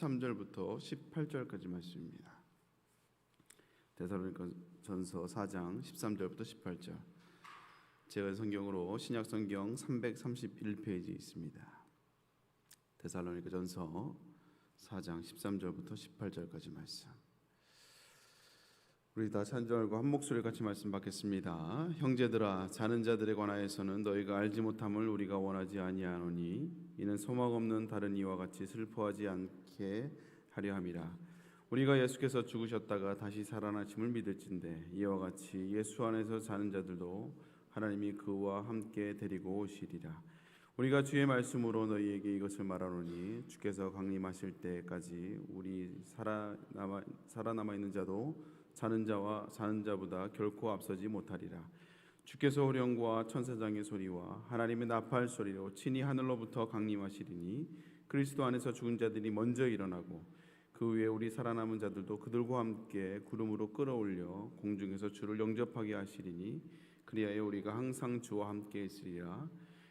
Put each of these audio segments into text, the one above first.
13절부터 18절까지 말씀입니다. 데살로니가전서 4장 13절부터 18절. 제가 성경으로 신약 성경 331페이지에 있습니다. 데살로니가전서 4장 13절부터 18절까지 말씀. 우리 다 찬절과 한 목소리 같이 말씀 받겠습니다. 형제들아, 자는 자들에 관하여서는 너희가 알지 못함을 우리가 원하지 아니하노니 이는 소망 없는 다른 이와 같이 슬퍼하지 않게 하려 함이라. 우리가 예수께서 죽으셨다가 다시 살아나심을 믿을진대 이와 같이 예수 안에서 자는 자들도 하나님이 그와 함께 데리고 오시리라. 우리가 주의 말씀으로 너희에게 이것을 말하노니 주께서 강림하실 때까지 우리 살아남아 있는 자도 자는 자와 사는 자보다 결코 앞서지 못하리라. 주께서 호령과 천사장의 소리와 하나님의 나팔 소리로 친히 하늘로부터 강림하시리니 그리스도 안에서 죽은 자들이 먼저 일어나고 그 후에 우리 살아남은 자들도 그들과 함께 구름으로 끌어올려 공중에서 주를 영접하게 하시리니 그리하여 우리가 항상 주와 함께 있으리라.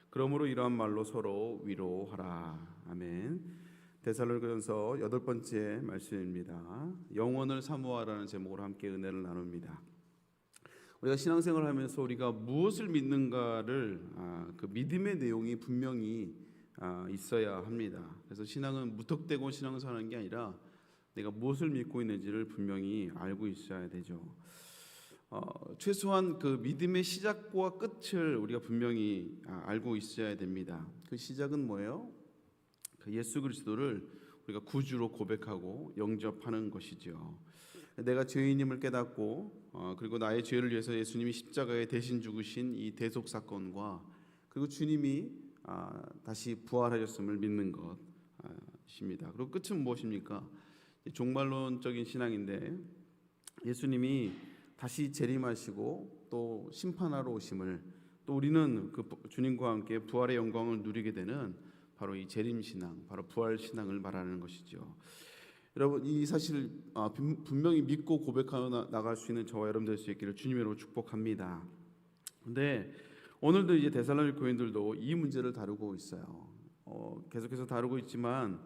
그러므로 이러한 말로 서로 위로하라. 아멘. 데살로니가전서 8번째 말씀입니다. 영원을 사모하라는 제목으로 함께 은혜를 나눕니다. 우리가 신앙생활을 하면서 우리가 무엇을 믿는가를 그 믿음의 내용이 분명히 있어야 합니다. 그래서 신앙은 무턱대고 신앙을 사는 게 아니라 내가 무엇을 믿고 있는지를 분명히 알고 있어야 되죠. 최소한 그 믿음의 시작과 끝을 우리가 분명히 알고 있어야 됩니다. 그 시작은 뭐예요? 예수 그리스도를 우리가 구주로 고백하고 영접하는 것이죠. 내가 죄인임을 깨닫고 그리고 나의 죄를 위해서 예수님이 십자가에 대신 죽으신 이 대속 사건과 그리고 주님이 다시 부활하셨음을 믿는 것입니다. 그리고 끝은 무엇입니까? 종말론적인 신앙인데 예수님이 다시 재림하시고 또 심판하러 오심을, 또 우리는 그 주님과 함께 부활의 영광을 누리게 되는 바로 이 재림신앙, 바로 부활신앙을 말하는 것이죠. 여러분, 이 사실을 분명히 믿고 고백하며 나갈 수 있는 저와 여러분 될 수 있기를 주님으로 축복합니다. 그런데 오늘도 이제 데살로니가 교인들도 이 문제를 다루고 있어요. 계속해서 다루고 있지만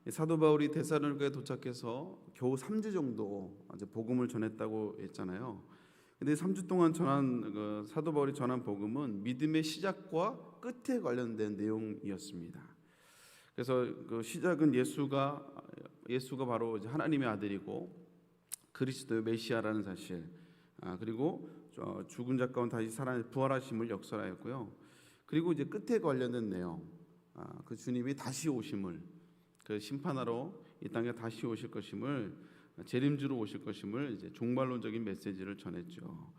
사도 바울이 데살로니가에 도착해서 겨우 3주 정도 이제 복음을 전했다고 했잖아요. 근데 3주 동안 전한 사도 바울이 전한 복음은 믿음의 시작과 끝에 관련된 내용이었습니다. 그래서 그 시작은 예수가 바로 하나님의 아들이고 그리스도의 메시아라는 사실, 그리고 죽은 자 가운데 다시 살아 부활하심을 역설하였고요. 그리고 이제 끝에 관련된 내용, 그 주님이 다시 오심을, 그 심판하러 이 땅에 다시 오실 것임을, 재림주로 오실 것임을 이제 종말론적인 메시지를 전했죠.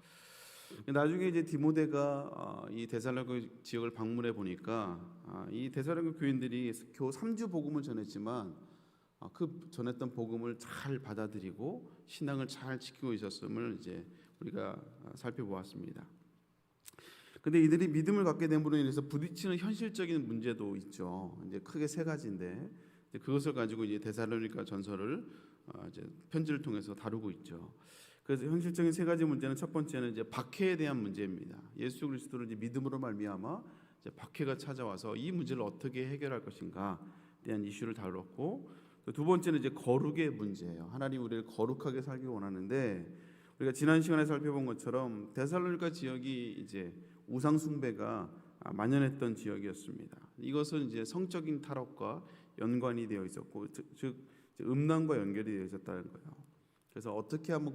나중에 이제 디모데가 이 데살로니가 지역을 방문해 보니까 이 데살로니가 교인들이 겨우 3주 복음을 전했지만 그 전했던 복음을 잘 받아들이고 신앙을 잘 지키고 있었음을 이제 우리가 살펴보았습니다. 근데 이들이 믿음을 갖게 됨으로 인해서 부딪히는 현실적인 문제도 있죠. 이제 크게 세 가지인데 그것을 가지고 이제 데살로니가 전서를 이제 편지를 통해서 다루고 있죠. 그래서 현실적인 세 가지 문제는, 첫 번째는 이제 박해에 대한 문제입니다. 예수 그리스도를 이제 믿음으로 말미암아 이제 박해가 찾아와서 이 문제를 어떻게 해결할 것인가에 대한 이슈를 다뤘고, 또 두 번째는 이제 거룩의 문제예요. 하나님 우리를 거룩하게 살기 원하는데 우리가 지난 시간에 살펴본 것처럼 데살로니가 지역이 이제 우상 숭배가 만연했던 지역이었습니다. 이것은 이제 성적인 탈옥과 연관이 되어 있었고, 즉 음란과 연결이 되어 있었다는 거예요. 그래서 어떻게 하면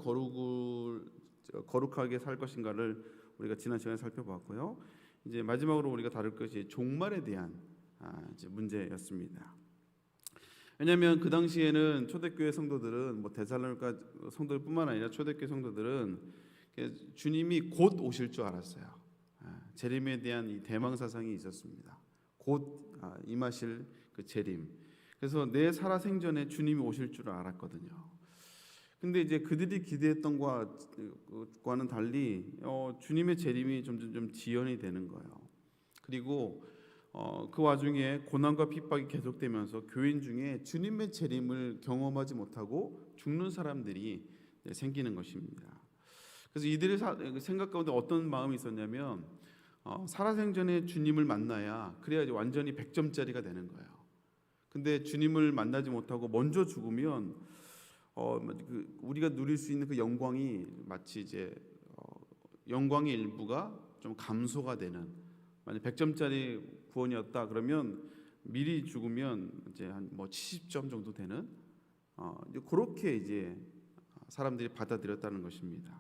거룩하게 살 것인가를 우리가 지난 시간에 살펴봤고요. 이제 마지막으로 우리가 다룰 것이 종말에 대한 이제 문제였습니다. 왜냐하면 그 당시에는 초대교회 성도들은 데살로니가 성도들뿐만 아니라 초대교회 성도들은 주님이 곧 오실 줄 알았어요. 재림에 대한 이 대망 사상이 있었습니다. 곧 임하실 그 재림. 그래서 내 살아생전에 주님이 오실 줄 알았거든요. 근데 이제 그들이 기대했던 것과는 달리 주님의 재림이 점점 좀 지연이 되는 거예요. 그리고 그 와중에 고난과 핍박이 계속되면서 교인 중에 주님의 재림을 경험하지 못하고 죽는 사람들이 생기는 것입니다. 그래서 이들의 생각 가운데 어떤 마음이 있었냐면 살아생전에 주님을 만나야 그래야 완전히 100점짜리가 되는 거예요. 근데 주님을 만나지 못하고 먼저 죽으면 우리가 누릴 수 있는 그 영광이 마치 이제 영광의 일부가 좀 감소가 되는, 만약 100점짜리 구원이었다 그러면 미리 죽으면 이제 한 뭐 70점 정도 되는 이제 그렇게 이제 사람들이 받아들였다는 것입니다.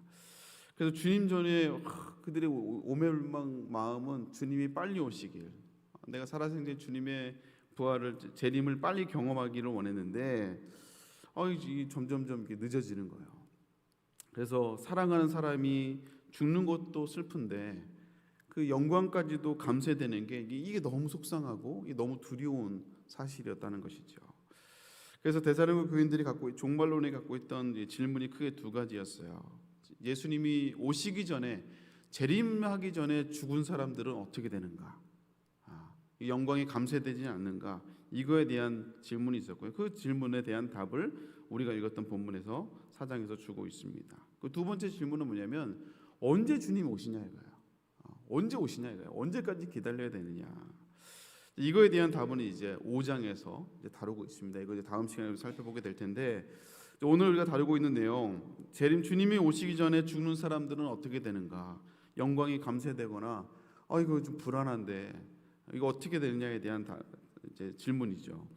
그래서 주님 전에 그들의 오멸망 마음은 주님이 빨리 오시길, 내가 살아생전 주님의 부활을, 재림을 빨리 경험하기를 원했는데 점점점 이게 늦어지는 거예요. 그래서 사랑하는 사람이 죽는 것도 슬픈데 그 영광까지도 감쇄되는 게 이게 너무 속상하고 이게 너무 두려운 사실이었다는 것이죠. 그래서 데살로니가 교인들이 종말론에 갖고 있던 질문이 크게 두 가지였어요. 예수님이 오시기 전에, 재림하기 전에 죽은 사람들은 어떻게 되는가? 이 영광이 감쇄되지 않는가? 이거에 대한 질문이 있었고요. 그 질문에 대한 답을 우리가 읽었던 본문에서 4장에서 주고 있습니다. 그 두 번째 질문은 뭐냐면 언제 주님 오시냐 이거예요. 언제 오시냐 이거예요. 언제까지 기다려야 되느냐. 이거에 대한 답은 이제 5장에서 이제 다루고 있습니다. 이거 이제 다음 시간에 살펴보게 될 텐데, 오늘 우리가 다루고 있는 내용, 주님이 오시기 전에 죽는 사람들은 어떻게 되는가? 영광이 감쇄되거나 이거 좀 불안한데 이거 어떻게 되느냐에 대한 이제 질문이죠.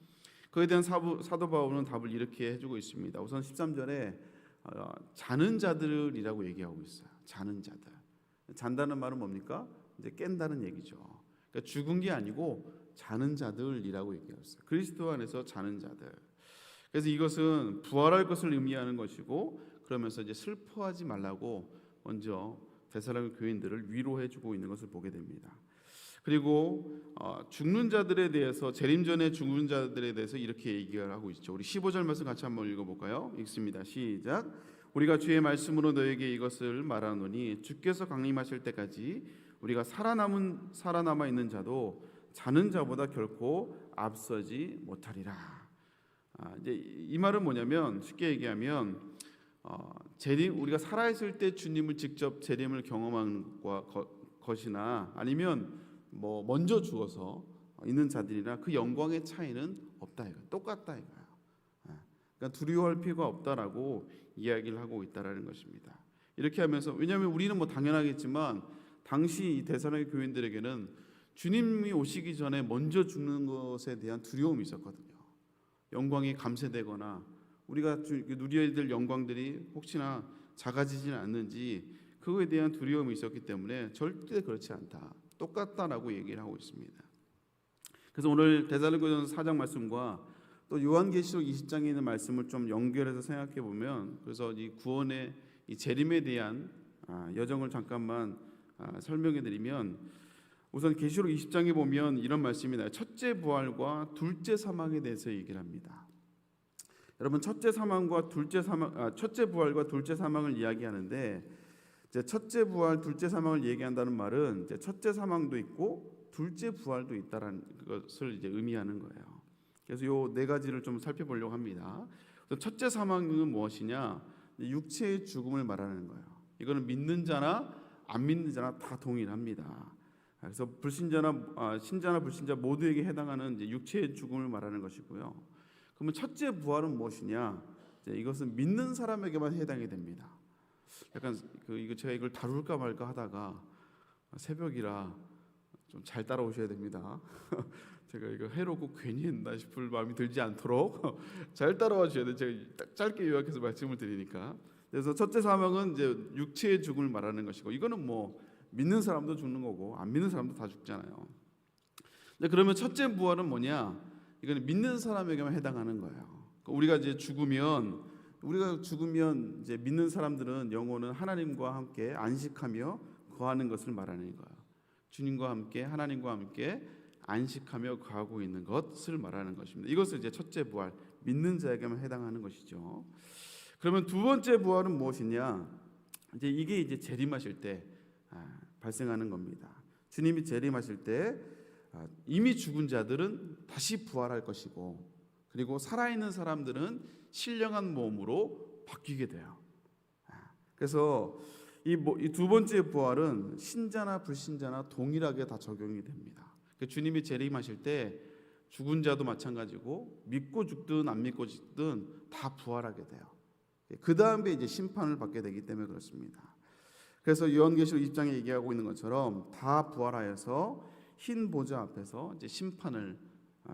그에 대한 사도 바울은 답을 이렇게 해주고 있습니다. 우선 13절에 자는 자들이라고 얘기하고 있어요. 자는 자들. 잔다는 말은 뭡니까? 이제 깬다는 얘기죠. 그러니까 죽은 게 아니고 자는 자들이라고 얘기했어요. 그리스도 안에서 자는 자들. 그래서 이것은 부활할 것을 의미하는 것이고, 그러면서 이제 슬퍼하지 말라고 먼저 데살로니가 교인들을 위로해주고 있는 것을 보게 됩니다. 그리고 죽는 자들에 대해서, 재림 전에 죽는 자들에 대해서 이렇게 얘기를 하고 있죠. 우리 15절 말씀 같이 한번 읽어볼까요? 읽습니다. 시작. 우리가 주의 말씀으로 너에게 이것을 말하노니 주께서 강림하실 때까지 우리가 살아남아 있는 자도 자는 자보다 결코 앞서지 못하리라. 이제 이 말은 뭐냐면, 쉽게 얘기하면 우리가 살아있을 때 주님을 직접 재림을 경험하는 것이나 아니면 뭐 먼저 죽어서 있는 자들이나 그 영광의 차이는 없다 이거, 똑같다 이거예요. 그러니까 두려워할 필요가 없다라고 이야기를 하고 있다라는 것입니다. 이렇게 하면서, 왜냐하면 우리는 뭐 당연하겠지만 당시 이 데살로니가 교인들에게는 주님이 오시기 전에 먼저 죽는 것에 대한 두려움이 있었거든요. 영광이 감쇄되거나 우리가 누려야 될 영광들이 혹시나 작아지지는 않는지 그거에 대한 두려움이 있었기 때문에 절대 그렇지 않다, 똑같다라고 얘기를 하고 있습니다. 그래서 오늘 데살로니가전서 4장 말씀과 또 요한계시록 20장에 있는 말씀을 좀 연결해서 생각해 보면, 그래서 이 구원의 이 재림에 대한 여정을 잠깐만 설명해 드리면, 우선 계시록 20장에 보면 이런 말씀이 나요. 첫째 부활과 둘째 사망에 대해서 얘기를 합니다. 여러분, 첫째 부활과 둘째 사망을 이야기하는데, 이제 첫째 부활, 둘째 사망을 얘기한다는 말은 이제 첫째 사망도 있고 둘째 부활도 있다라는 것을 이제 의미하는 거예요. 그래서 요 네 가지를 좀 살펴보려고 합니다. 첫째 사망은 무엇이냐? 육체의 죽음을 말하는 거예요. 이거는 믿는 자나 안 믿는 자나 다 동일합니다. 그래서 신자나 불신자 모두에게 해당하는 이제 육체의 죽음을 말하는 것이고요. 그러면 첫째 부활은 무엇이냐? 이것은 믿는 사람에게만 해당이 됩니다. 약간 제가 이걸 다룰까 말까 하다가 새벽이라 좀 잘 따라오셔야 됩니다. 제가 이거 해놓고 괜히 했나 싶을 마음이 들지 않도록 잘 따라와 주셔야 돼요. 제가 짧게 요약해서 말씀을 드리니까. 그래서 첫째 사망은 이제 육체의 죽음을 말하는 것이고, 이거는 뭐 믿는 사람도 죽는 거고 안 믿는 사람도 다 죽잖아요. 근데 그러면 첫째 부활은 뭐냐? 이거는 믿는 사람에게만 해당하는 거예요. 우리가 죽으면 이제 믿는 사람들은 영혼은 하나님과 함께 안식하며 거하는 것을 말하는 거예요. 주님과 함께, 하나님과 함께 안식하며 거하고 있는 것을 말하는 것입니다. 이것을 이제 첫째 부활, 믿는 자에게만 해당하는 것이죠. 그러면 두 번째 부활은 무엇이냐? 이게 이제 재림하실 때 발생하는 겁니다. 주님이 재림하실 때 이미 죽은 자들은 다시 부활할 것이고, 그리고 살아있는 사람들은 신령한 몸으로 바뀌게 돼요. 그래서 이 두 번째 부활은 신자나 불신자나 동일하게 다 적용이 됩니다. 주님이 재림하실 때 죽은 자도 마찬가지고 믿고 죽든 안 믿고 죽든 다 부활하게 돼요. 그 다음에 이제 심판을 받게 되기 때문에 그렇습니다. 그래서 요한계시록 20장에 얘기하고 있는 것처럼 다 부활하여서 흰 보좌 앞에서 이제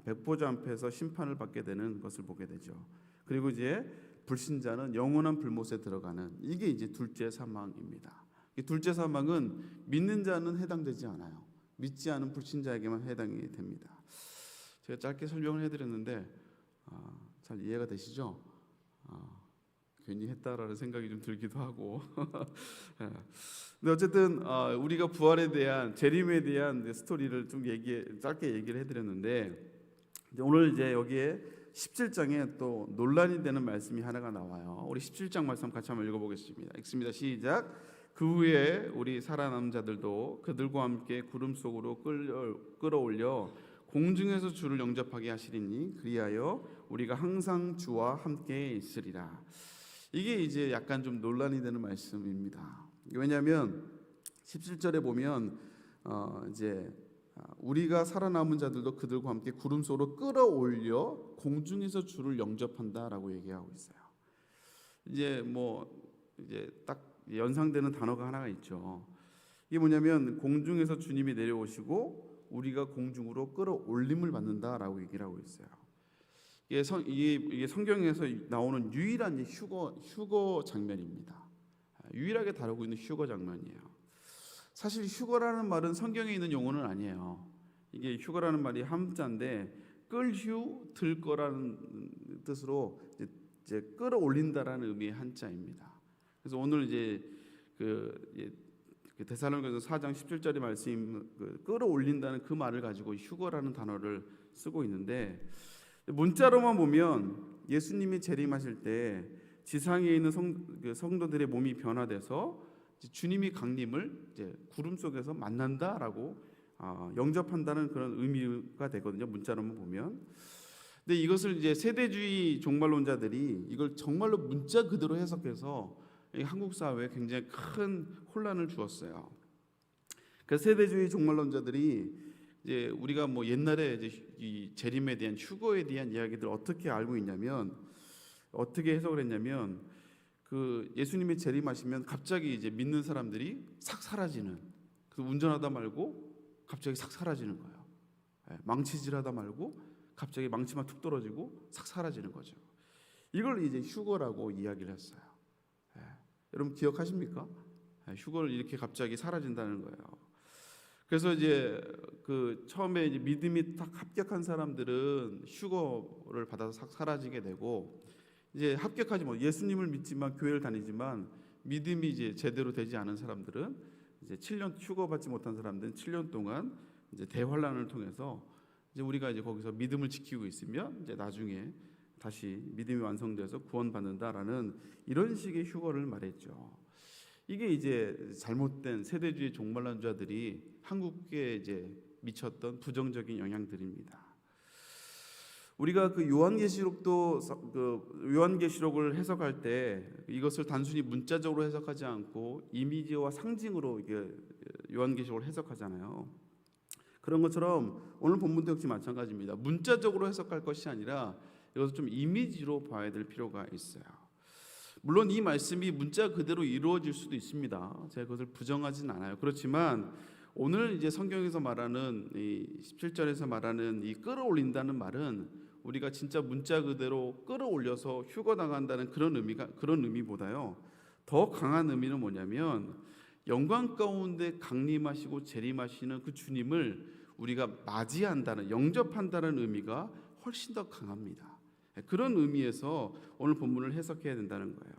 백보좌 앞에서 심판을 받게 되는 것을 보게 되죠. 그리고 이제 불신자는 영원한 불못에 들어가는, 이게 이제 둘째 사망입니다. 이 둘째 사망은 믿는 자는 해당되지 않아요. 믿지 않은 불신자에게만 해당이 됩니다. 제가 짧게 설명을 해드렸는데 잘 이해가 되시죠? 괜히 했다라는 생각이 좀 들기도 하고. 근데 어쨌든 우리가 부활에 대한, 재림에 대한 스토리를 좀 짧게 얘기를 해드렸는데, 오늘 이제 여기에 17장에 또 논란이 되는 말씀이 하나가 나와요. 우리 17장 말씀 같이 한번 읽어보겠습니다. 읽습니다. 시작. 그 후에 우리 살아남은 자들도 그들과 함께 구름 속으로 끌어올려 공중에서 주를 영접하게 하시리니 그리하여 우리가 항상 주와 함께 있으리라. 이게 이제 약간 좀 논란이 되는 말씀입니다. 왜냐하면 17절에 보면 이제 우리가 살아남은 자들도 그들과 함께 구름 속으로 끌어올려 공중에서 주를 영접한다라고 얘기하고 있어요. 이제 딱 연상되는 단어가 하나가 있죠. 이게 뭐냐면 공중에서 주님이 내려오시고 우리가 공중으로 끌어올림을 받는다라고 얘기를 하고 있어요. 이게 성경에서 나오는 유일한 휴거 장면입니다. 유일하게 다루고 있는 휴거 장면이에요. 사실 휴거라는 말은 성경에 있는 용어는 아니에요. 이게 휴거라는 말이 함자인데 끌휴 들 거라는 뜻으로 이제 끌어올린다라는 의미의 한자입니다. 그래서 오늘 이제 그 데살로니가서 4장 17절의 말씀, 끌어올린다는 그 말을 가지고 휴거라는 단어를 쓰고 있는데, 문자로만 보면 예수님이 재림하실 때 지상에 있는 성도들의 몸이 변화돼서 주님이 강림을 이제 구름 속에서 만난다라고 영접한다는 그런 의미가 되거든요. 문자로만 보면. 근데 이것을 이제 세대주의 종말론자들이 이걸 정말로 문자 그대로 해석해서 한국 사회에 굉장히 큰 혼란을 주었어요. 그 세대주의 종말론자들이 이제 우리가 옛날에 이제 이 재림에 대한 휴거에 대한 이야기들 어떻게 알고 있냐면, 어떻게 해석을 했냐면, 그 예수님이 재림하시면 갑자기 이제 믿는 사람들이 싹 사라지는, 그 운전하다 말고 갑자기 싹 사라지는 거예요. 망치질하다 말고 갑자기 망치만 툭 떨어지고 싹 사라지는 거죠. 이걸 이제 휴거라고 이야기를 했어요. 여러분 기억하십니까? 휴거를 이렇게 갑자기 사라진다는 거예요. 그래서 이제 처음에 이제 믿음이 딱 합격한 사람들은 휴거를 받아서 싹 사라지게 되고, 이제 합격하지 못, 예수님을 믿지만 교회를 다니지만 믿음이 이제 제대로 되지 않은 사람들은 이제 7년 휴거 받지 못한 사람들은 7년 동안 이제 대환란을 통해서 이제 우리가 이제 거기서 믿음을 지키고 있으면 이제 나중에 다시 믿음이 완성돼서 구원받는다라는 이런 식의 휴거를 말했죠. 이게 이제 잘못된 세대주의 종말론자들이 한국에 이제 미쳤던 부정적인 영향들입니다. 우리가 요한계시록을 해석할 때 이것을 단순히 문자적으로 해석하지 않고 이미지와 상징으로 이게 요한계시록을 해석하잖아요. 그런 것처럼 오늘 본문도 역시 마찬가지입니다. 문자적으로 해석할 것이 아니라 이것을 좀 이미지로 봐야 될 필요가 있어요. 물론 이 말씀이 문자 그대로 이루어질 수도 있습니다. 제가 그것을 부정하진 않아요. 그렇지만 오늘 이제 성경에서 말하는 이 17절에서 말하는 이 끌어올린다는 말은 우리가 진짜 문자 그대로 끌어올려서 휴거당한다는 그런 의미보다요, 더 강한 의미는 뭐냐면 영광 가운데 강림하시고 재림하시는 그 주님을 우리가 맞이한다는, 영접한다는 의미가 훨씬 더 강합니다. 그런 의미에서 오늘 본문을 해석해야 된다는 거예요.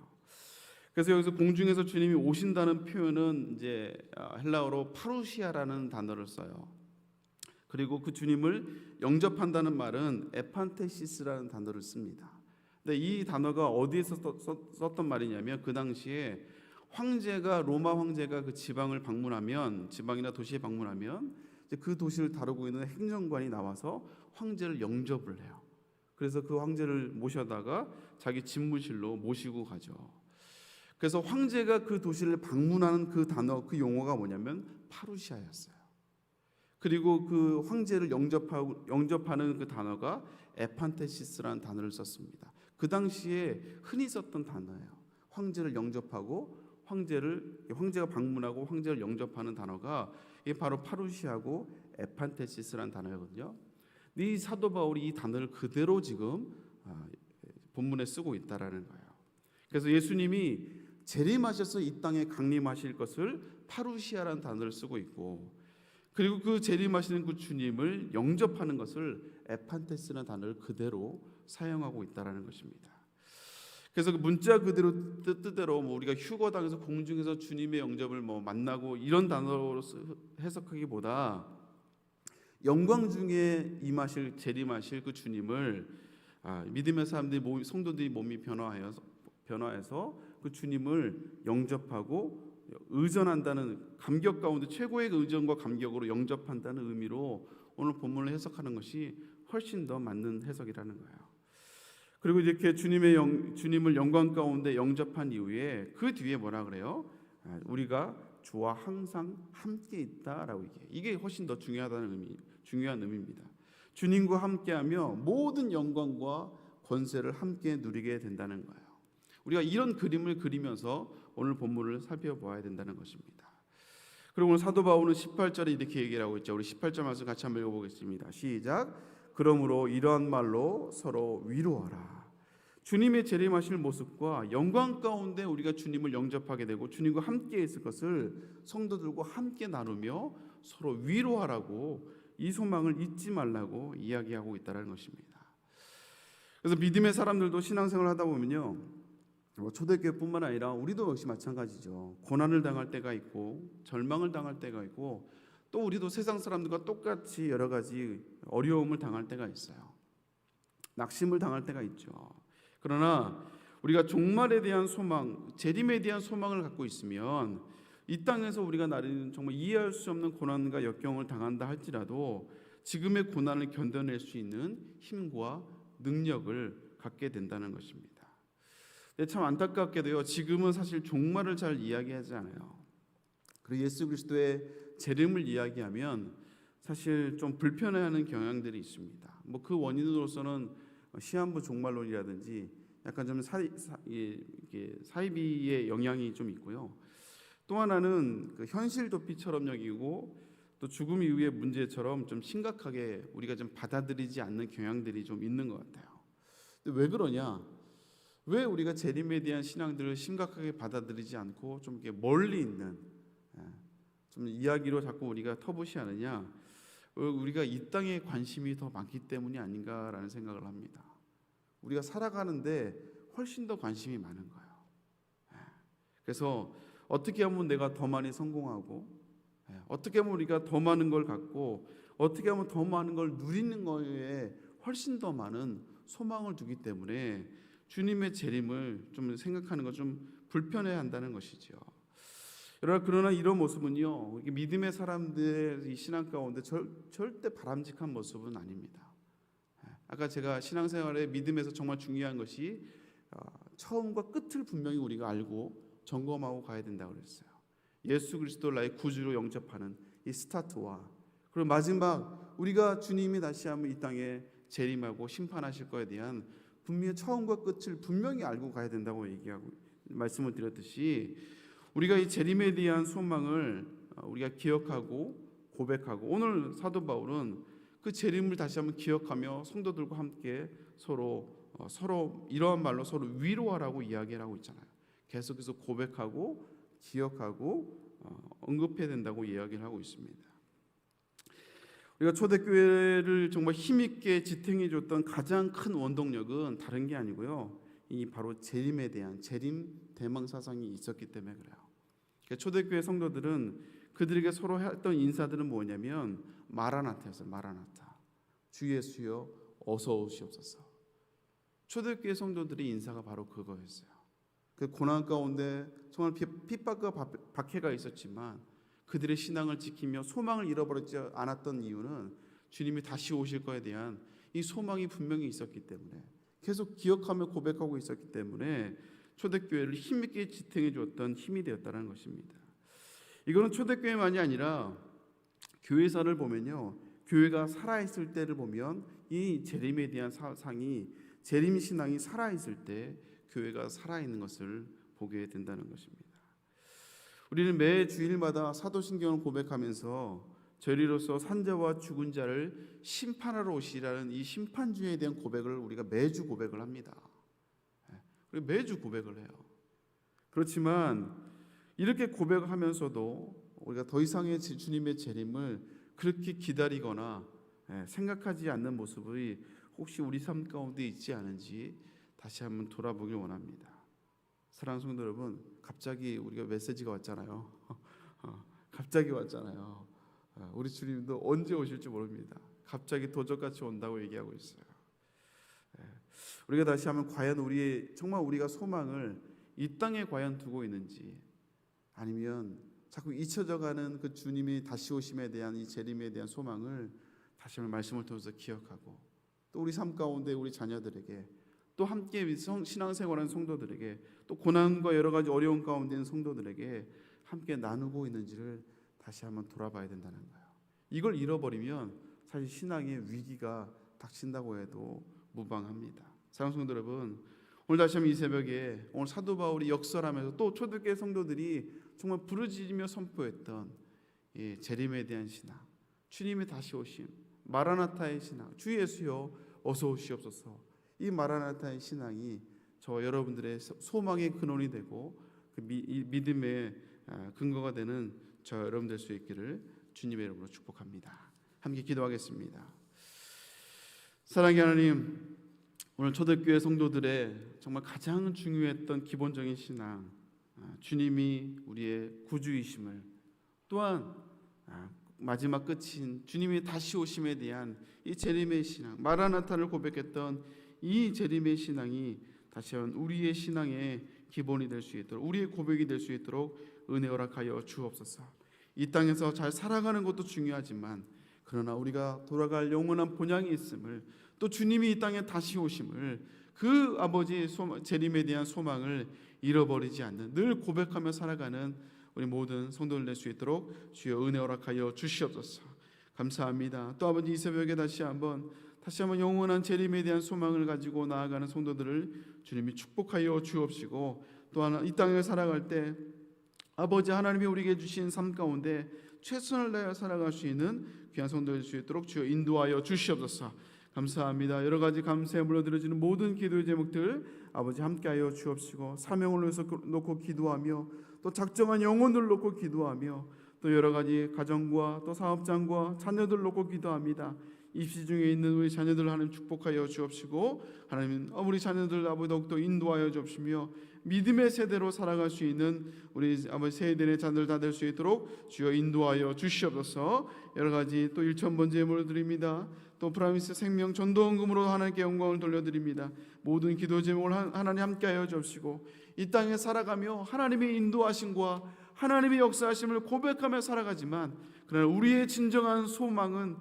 그래서 여기서 공중에서 주님이 오신다는 표현은 이제 헬라어로 파루시아라는 단어를 써요. 그리고 그 주님을 영접한다는 말은 에판테시스라는 단어를 씁니다. 근데 이 단어가 어디에서 썼던 말이냐면, 그 당시에 로마 황제가 그 지방을 방문하면, 지방이나 도시에 방문하면 이제 그 도시를 다루고 있는 행정관이 나와서 황제를 영접을 해요. 그래서 그 황제를 모셔다가 자기 집무실로 모시고 가죠. 그래서 황제가 그 도시를 방문하는 그 단어, 그 용어가 뭐냐면 파루시아였어요. 그리고 그 황제를 영접하는 그 단어가 에판테시스라는 단어를 썼습니다. 그 당시에 흔히 썼던 단어예요. 황제를 영접하고 황제가 방문하고 황제를 영접하는 단어가 이게 바로 파루시아고 에판테시스라는 단어거든요. 이 사도 바울이 이 단어를 그대로 지금 본문에 쓰고 있다라는 거예요. 그래서 예수님이 재림하셔서 이 땅에 강림하실 것을 파루시아라는 단어를 쓰고 있고, 그리고 그 재림하시는 그 주님을 영접하는 것을 에판테스라는 단어를 그대로 사용하고 있다라는 것입니다. 그래서 그 문자 그대로 뜻대로 우리가 휴거당에서 공중에서 주님의 영접을 만나고 이런 단어로 해석하기보다 영광 중에 임하실 재림하실 그 주님을 믿음의 사람들이 성도들이 몸이 변화해서 그 주님을 영접하고 의존한다는 감격 가운데 최고의 의존과 감격으로 영접한다는 의미로 오늘 본문을 해석하는 것이 훨씬 더 맞는 해석이라는 거예요. 그리고 이렇게 주님을 영광 가운데 영접한 이후에 그 뒤에 뭐라 그래요? 우리가 주와 항상 함께 있다라고 이게 훨씬 더 중요한 의미입니다. 주님과 함께하며 모든 영광과 권세를 함께 누리게 된다는 거예요. 우리가 이런 그림을 그리면서 오늘 본문을 살펴보아야 된다는 것입니다. 그리고 오늘 사도 바울은 18절에 이렇게 얘기를 하고 있죠. 우리 18절 말씀 같이 한번 읽어보겠습니다. 시작. 그러므로 이러한 말로 서로 위로하라. 주님의 재림하실 모습과 영광 가운데 우리가 주님을 영접하게 되고 주님과 함께 있을 것을 성도들과 함께 나누며 서로 위로하라고, 이 소망을 잊지 말라고 이야기하고 있다는 것입니다. 그래서 믿음의 사람들도 신앙생활을 하다 보면요, 초대교회뿐만 아니라 우리도 역시 마찬가지죠. 고난을 당할 때가 있고 절망을 당할 때가 있고 또 우리도 세상 사람들과 똑같이 여러 가지 어려움을 당할 때가 있어요. 낙심을 당할 때가 있죠. 그러나 우리가 종말에 대한 소망, 재림에 대한 소망을 갖고 있으면 이 땅에서 우리가 나르는 정말 이해할 수 없는 고난과 역경을 당한다 할지라도 지금의 고난을 견뎌낼 수 있는 힘과 능력을 갖게 된다는 것입니다. 참 안타깝게도요, 지금은 사실 종말을 잘 이야기하지 않아요. 그리고 예수 그리스도의 재림을 이야기하면 사실 좀 불편해하는 경향들이 있습니다. 그 원인으로서는 시한부 종말론이라든지 약간 좀 사이비의 영향이 좀 있고요. 또 하나는 그 현실 도피처럼 여기고 또 죽음 이후의 문제처럼 좀 심각하게 우리가 좀 받아들이지 않는 경향들이 좀 있는 것 같아요. 근데 왜 그러냐? 왜 우리가 재림에 대한 신앙들을 심각하게 받아들이지 않고 좀 이렇게 멀리 있는 좀 이야기로 자꾸 우리가 터부시하느냐? 우리가 이 땅에 관심이 더 많기 때문이 아닌가라는 생각을 합니다. 우리가 살아가는데 훨씬 더 관심이 많은 거예요. 그래서 어떻게 하면 내가 더 많이 성공하고, 어떻게 하면 우리가 더 많은 걸 갖고, 어떻게 하면 더 많은 걸 누리는 거에 훨씬 더 많은 소망을 두기 때문에 주님의 재림을 좀 생각하는 것 좀 불편해한다는 것이죠. 그러나 이런 모습은요, 믿음의 사람들의 신앙 가운데 절대 바람직한 모습은 아닙니다. 아까 제가 신앙생활에 믿음에서 정말 중요한 것이 처음과 끝을 분명히 우리가 알고 점검하고 가야 된다고 그랬어요. 예수 그리스도를 나의 구주로 영접하는 이 스타트와, 그리고 마지막 우리가 주님이 다시 한번 이 땅에 재림하고 심판하실 것에 대한 분명히 처음과 끝을 분명히 알고 가야 된다고 말씀을 드렸듯이, 우리가 이 재림에 대한 소망을 우리가 기억하고 고백하고, 오늘 사도 바울은 그 재림을 다시 한번 기억하며 성도들과 함께 서로 이러한 말로 서로 위로하라고 이야기를 하고 있잖아요. 계속해서 고백하고 기억하고 언급해야 된다고 이야기를 하고 있습니다. 우리가 초대교회를 정말 힘있게 지탱해 줬던 가장 큰 원동력은 다른 게 아니고요, 이 바로 재림에 대한 재림 대망 사상이 있었기 때문에 그래요. 초대교회 성도들은 그들에게 서로 했던 인사들은 뭐냐면 마라나타였어요. 마라나타, 주 예수여 어서 오시옵소서. 초대교회 성도들의 인사가 바로 그거였어요. 그 고난 가운데 정말 핍박과 박해가 있었지만 그들의 신앙을 지키며 소망을 잃어버리지 않았던 이유는 주님이 다시 오실 것에 대한 이 소망이 분명히 있었기 때문에, 계속 기억하며 고백하고 있었기 때문에 초대교회를 힘있게 지탱해 주었던 힘이 되었다는 것입니다. 이거는 초대교회만이 아니라 교회사를 보면요, 교회가 살아있을 때를 보면 이 재림에 대한 상이, 재림 신앙이 살아있을 때 교회가 살아있는 것을 보게 된다는 것입니다. 우리는 매 주일마다 사도신경을 고백하면서 저리로서 산자와 죽은 자를 심판하러 오시라는 이 심판주에 대한 고백을 우리가 매주 고백을 합니다. 매주 고백을 해요. 그렇지만 이렇게 고백하면서도 우리가 더 이상의 주님의 재림을 그렇게 기다리거나 생각하지 않는 모습이 혹시 우리 삶 가운데 있지 않은지 다시 한번 돌아보길 원합니다. 사랑하는 성도 여러분, 갑자기 우리가 메시지가 왔잖아요. 갑자기 왔잖아요. 우리 주님도 언제 오실지 모릅니다. 갑자기 도적같이 온다고 얘기하고 있어요. 우리가 다시 한번 과연 정말 우리가 소망을 이 땅에 과연 두고 있는지, 아니면 자꾸 잊혀져가는 그 주님이 다시 오심에 대한 이 재림에 대한 소망을 다시 한번 말씀을 통해서 기억하고, 또 우리 삶 가운데 우리 자녀들에게, 또 함께 신앙생활하는 성도들에게, 또 고난과 여러 가지 어려운 가운데 있는 성도들에게 함께 나누고 있는지를 다시 한번 돌아봐야 된다는 거예요. 이걸 잃어버리면 사실 신앙의 위기가 닥친다고 해도 무방합니다. 사랑하는 성도 여러분, 오늘 다시 한번 이 새벽에 오늘 사도 바울이 역설하면서 또 초대교회 성도들이 정말 부르짖으며 선포했던 이 재림에 대한 신앙, 주님의 다시 오심, 마라나타의 신앙, 주 예수여 어서 오시옵소서, 이 마라나타의 신앙이 저와 여러분들의 소망의 근원이 되고 그 믿음의 근거가 되는 저 여러분 될 수 있기를 주님의 이름으로 축복합니다. 함께 기도하겠습니다. 사랑의 하나님, 오늘 초대교회 성도들의 정말 가장 중요했던 기본적인 신앙, 주님이 우리의 구주이심을, 또한 마지막 끝인 주님이 다시 오심에 대한 이 재림의 신앙, 마라나타를 고백했던 이 재림의 신앙이 다시 한번 우리의 신앙의 기본이 될 수 있도록, 우리의 고백이 될 수 있도록 은혜 허락하여 주옵소서. 이 땅에서 잘 살아가는 것도 중요하지만 그러나 우리가 돌아갈 영원한 본향이 있음을, 또 주님이 이 땅에 다시 오심을, 그 아버지의 재림에 대한 소망을 잃어버리지 않는, 늘 고백하며 살아가는 우리 모든 성도들 될 수 있도록 주여 은혜 허락하여 주시옵소서. 감사합니다. 또 아버지, 이 새벽에 다시 한번 영원한 재림에 대한 소망을 가지고 나아가는 성도들을 주님이 축복하여 주옵시고, 또한 이 땅을 살아갈 때 아버지 하나님이 우리에게 주신 삶 가운데 최선을 다하여 살아갈 수 있는 귀한 성도 될 수 있도록 주여 인도하여 주시옵소서. 감사합니다. 여러 가지 감사에 물러들어지는 모든 기도의 제목들 아버지 함께하여 주옵시고, 사명을 위해서 놓고 기도하며, 또 작정한 영혼들 놓고 기도하며, 또 여러 가지 가정과 또 사업장과 자녀들 놓고 기도합니다. 입시 중에 있는 우리 자녀들 하나님 축복하여 주옵시고, 하나님 우리 자녀들 아버지 더욱더 인도하여 주옵시며, 믿음의 세대로 살아갈 수 있는 우리 아버지 세대의 자녀들 다 될 수 있도록 주여 인도하여 주시옵소서. 여러 가지 또 1,000번 제물을 드립니다. 또 프라미스 생명 전도헌금으로 하나님께 영광을 돌려드립니다. 모든 기도 제목을 하나님 함께하여 주옵시고, 이 땅에 살아가며 하나님의 인도하심과 하나님의 역사하심을 고백하며 살아가지만, 그러나 우리의 진정한 소망은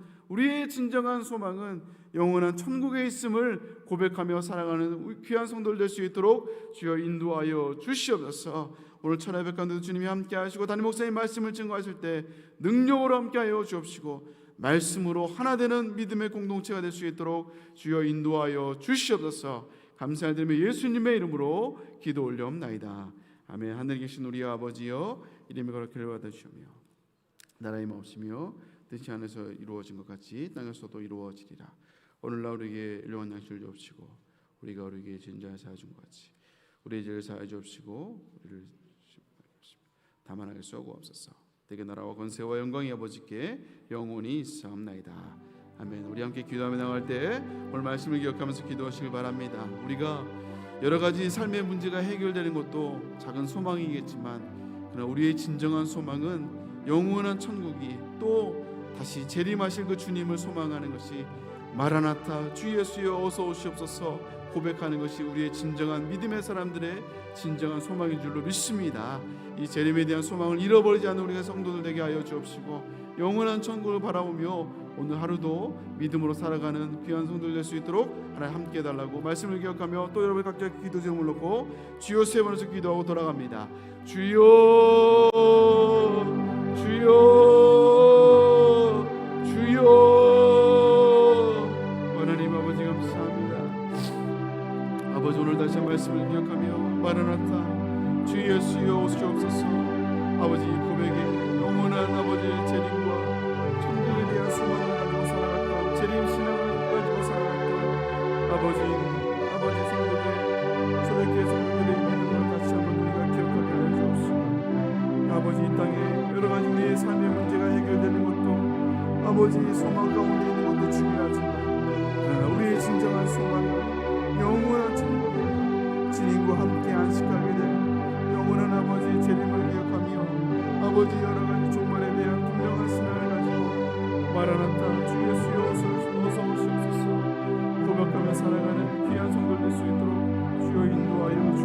영원한 천국에 있음을 고백하며 살아가는 귀한 성도들 될 수 있도록 주여 인도하여 주시옵소서. 오늘 천하의 백관도 주님이 함께하시고 담임 목사님 말씀을 증거하실 때 능력으로 함께하여 주옵시고, 말씀으로 하나 되는 믿음의 공동체가 될 수 있도록 주여 인도하여 주시옵소서. 감사드리며 예수님의 이름으로 기도 올려옵나이다. 아멘. 하늘에 계신 우리 아버지여, 이름이 거룩히 받으시오며 나라의 마옵시며 뜻이 하늘에서 이루어진 것 같이 땅에서도 이루어지리라. 오늘날 우리에게 일용할 양식을 주옵시고, 우리가 우리에게 지은 자를 사하여 준 것 같이 우리의 죄를 사하여 주옵시고, 우리를 다만하게 쏘고옵소서. 대개 나라와 권세와 영광이 아버지께 영원히 있사옵나이다. 아멘. 우리 함께 기도하며 나갈 때 오늘 말씀을 기억하면서 기도하시길 바랍니다. 우리가 여러 가지 삶의 문제가 해결되는 것도 작은 소망이겠지만, 그러나 우리의 진정한 소망은 영원한 천국이, 또 다시 재림하실 그 주님을 소망하는 것이, 마라나타 주 예수여 어서 오시옵소서 고백하는 것이 우리의 진정한 믿음의 사람들의 진정한 소망인 줄로 믿습니다. 이 재림에 대한 소망을 잃어버리지 않는 우리가 성도들 되게 하여 주옵시고, 영원한 천국을 바라보며 오늘 하루도 믿음으로 살아가는 귀한 성도들 될 수 있도록 하나님 함께 해달라고 말씀을 기억하며, 또 여러분 각자 기도 제목을 놓고 주여 세 번에서 기도하고 돌아갑니다. 주여 주여 말씀을 기억하며 마라나타 주 예수여 오시옵소서. 아버지 고백에 영원한 아버지의 재림과 천국에 대한 소망을 가지고 살아갔던 재림 신앙을 가지고 살아갔던 아버지 성도들 초대교회 성도들의 믿음을 같이 한번 우리가 기억하게 하여 주옵시고, 아버지 이 땅에 여러 가지 우리의 삶의 문제가 해결되는 것도 아버지 소망 가운데 있는 것도 중요하지만, 그러나 우리의 진정한 소망은 영원한 천국에 주님과 함께 안식하게 되는 영원한 아버지의 재림을 기억하며 아버지 여러 가지 종말에 대한 분명한 신앙을 가지고 마라나타 주 예수여 어서 오시옵소서 고백하며 살아가는 귀한 성도들 될 수 있도록 주여 인도하여